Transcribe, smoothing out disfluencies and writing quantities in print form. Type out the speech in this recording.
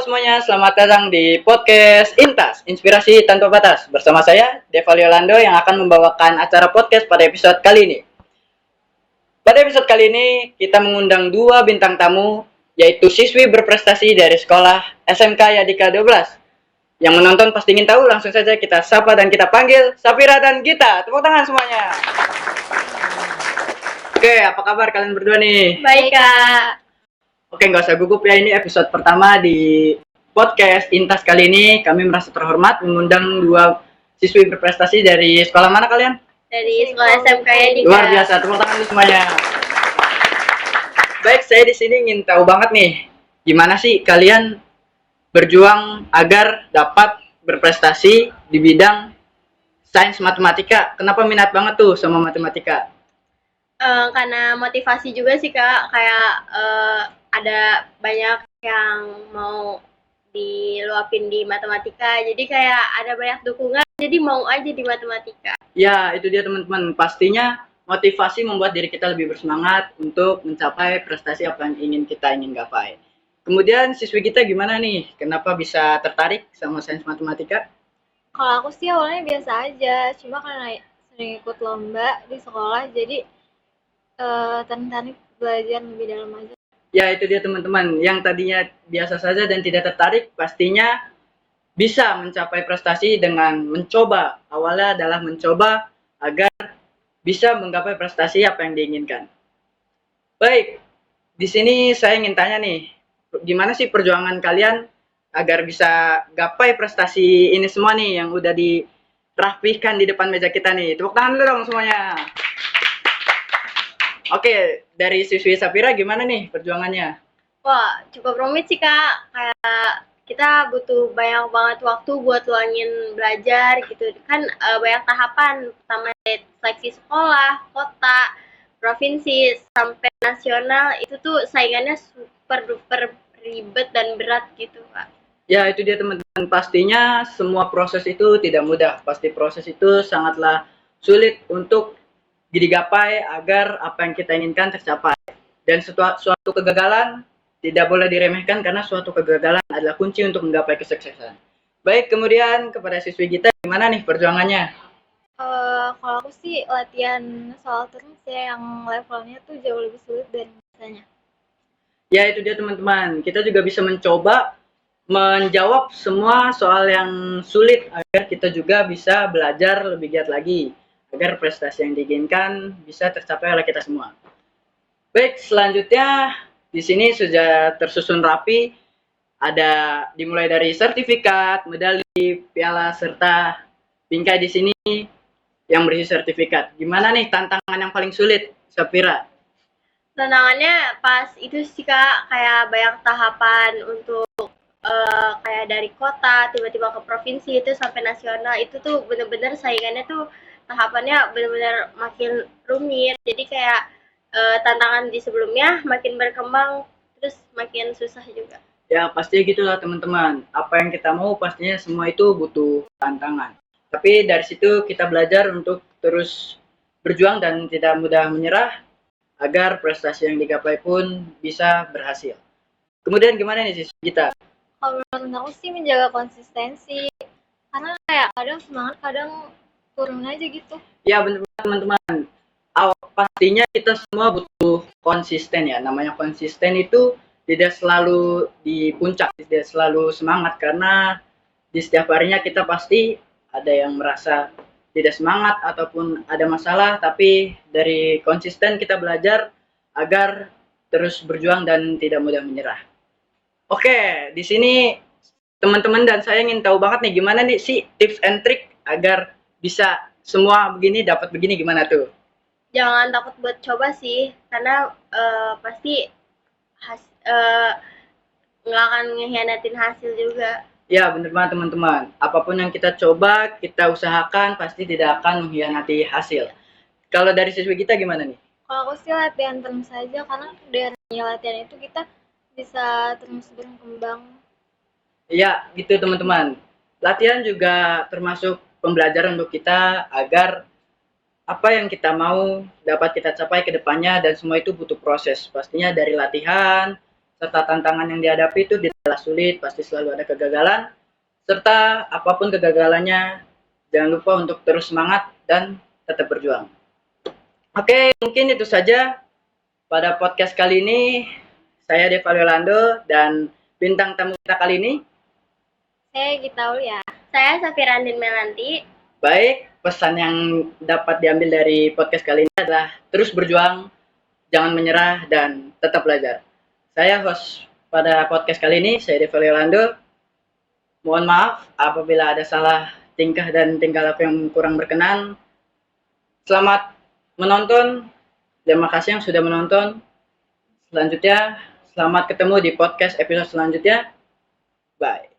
semuanya, selamat datang di podcast Intas, Inspirasi Tanpa Batas. Bersama saya, Deva Liolando yang akan membawakan acara podcast pada episode kali ini. Pada episode kali ini, kita mengundang dua bintang tamu, yaitu siswi berprestasi dari sekolah SMK Yadika 12. Yang menonton pasti ingin tahu, langsung saja kita sapa dan kita panggil Safira dan Gita. Tepuk tangan semuanya. Oke, apa kabar kalian berdua nih? Baik, Kak. Oke, nggak usah gugup ya, ini episode pertama di podcast Intas kali ini. Kami merasa terhormat mengundang dua siswi berprestasi dari sekolah mana kalian? Dari sekolah SMK Yadika. Luar biasa, tepuk tangan dulu semuanya. Baik, saya di sini ingin tahu banget nih, gimana sih kalian berjuang agar dapat berprestasi di bidang sains matematika? Kenapa minat banget tuh sama matematika? Karena motivasi juga sih, Kak. Kayak ada banyak yang mau diluapin di matematika, jadi kayak ada banyak dukungan, jadi mau aja di matematika. Ya, itu dia teman-teman. Pastinya motivasi membuat diri kita lebih bersemangat untuk mencapai prestasi apa yang ingin gapai. Kemudian siswi kita gimana nih? Kenapa bisa tertarik sama sains matematika? Kalau aku sih awalnya biasa aja, cuma karena sering ikut lomba di sekolah, jadi tertarik belajar lebih dalam aja. Ya, itu dia teman-teman. Yang tadinya biasa saja dan tidak tertarik, pastinya bisa mencapai prestasi dengan mencoba. Awalnya adalah mencoba agar bisa menggapai prestasi apa yang diinginkan. Baik, di sini saya ingin tanya nih, gimana sih perjuangan kalian agar bisa gapai prestasi ini semua nih yang udah dirapihkan di depan meja kita nih. Tepuk tangan dulu dong semuanya. Oke, dari siswi Safira gimana nih perjuangannya? Wah, cukup rumit sih, Kak. Kayak kita butuh banyak banget waktu buat luangin belajar gitu. Kan banyak tahapan, pertama seleksi sekolah, kota, provinsi, sampai nasional. Itu tuh saingannya super duper ribet dan berat gitu, Kak. Ya, itu dia teman-teman. Pastinya semua proses itu tidak mudah. Pasti proses itu sangatlah sulit untuk digapai agar apa yang kita inginkan tercapai. Dan suatu kegagalan tidak boleh diremehkan karena suatu kegagalan adalah kunci untuk menggapai kesuksesan. Baik, kemudian kepada siswi kita gimana nih perjuangannya? Kalau aku sih latihan soal terus ya, yang levelnya tuh jauh lebih sulit dari biasanya. Ya, itu dia teman-teman. Kita juga bisa mencoba menjawab semua soal yang sulit agar kita juga bisa belajar lebih giat lagi agar prestasi yang diinginkan bisa tercapai oleh kita semua. Baik, selanjutnya di sini sudah tersusun rapi, ada dimulai dari sertifikat, medali, piala, serta bingkai di sini yang berisi sertifikat. Gimana nih tantangan yang paling sulit, Safira? Tantangannya pas itu sih, Kak, kayak banyak tahapan untuk kayak dari kota tiba-tiba ke provinsi itu sampai nasional, itu tuh bener-bener saingannya tuh tahapannya bener-bener makin rumit, jadi kayak tantangan di sebelumnya makin berkembang terus makin susah juga. Ya pasti gitulah teman-teman. Apa yang kita mau pastinya semua itu butuh tantangan. Tapi dari situ kita belajar untuk terus berjuang dan tidak mudah menyerah agar prestasi yang digapai pun bisa berhasil. Kemudian gimana nih sih kita? Kalau menurut aku sih menjaga konsistensi, karena kayak kadang semangat, kadang turun aja gitu. Ya benar teman-teman. Pastinya kita semua butuh konsisten ya. Namanya konsisten itu tidak selalu di puncak, tidak selalu semangat karena di setiap harinya kita pasti ada yang merasa tidak semangat ataupun ada masalah, tapi dari konsisten kita belajar agar terus berjuang dan tidak mudah menyerah. Oke, di sini teman-teman dan saya ingin tahu banget nih gimana nih sih tips and trick agar bisa semua begini dapat begini gimana tuh? Jangan takut buat coba sih, karena pasti nggak akan ngehianatin hasil juga. Ya, bener banget teman-teman. Apapun yang kita coba, kita usahakan, pasti tidak akan mengkhianati hasil. Kalau dari siswi kita gimana nih? Kalau aku sih latihan terus saja, karena dari latihan itu kita bisa terus berkembang. Ya, gitu teman-teman. Latihan juga termasuk pembelajaran untuk kita agar apa yang kita mau dapat kita capai ke depannya dan semua itu butuh proses. Pastinya dari latihan, serta tantangan yang dihadapi itu tidaklah sulit, pasti selalu ada kegagalan, serta apapun kegagalannya, jangan lupa untuk terus semangat dan tetap berjuang. Oke, mungkin itu saja pada podcast kali ini. Saya Deva Yolando dan bintang tamu kita kali ini. Saya Gita Aulia. Saya Safira Andin Melanti. Baik, pesan yang dapat diambil dari podcast kali ini adalah terus berjuang, jangan menyerah, dan tetap belajar. Saya host pada podcast kali ini, saya Deva Yolando. Mohon maaf apabila ada salah tingkah dan tingkah laku yang kurang berkenan. Selamat menonton. Terima kasih yang sudah menonton. Selanjutnya, selamat ketemu di podcast episode selanjutnya. Bye.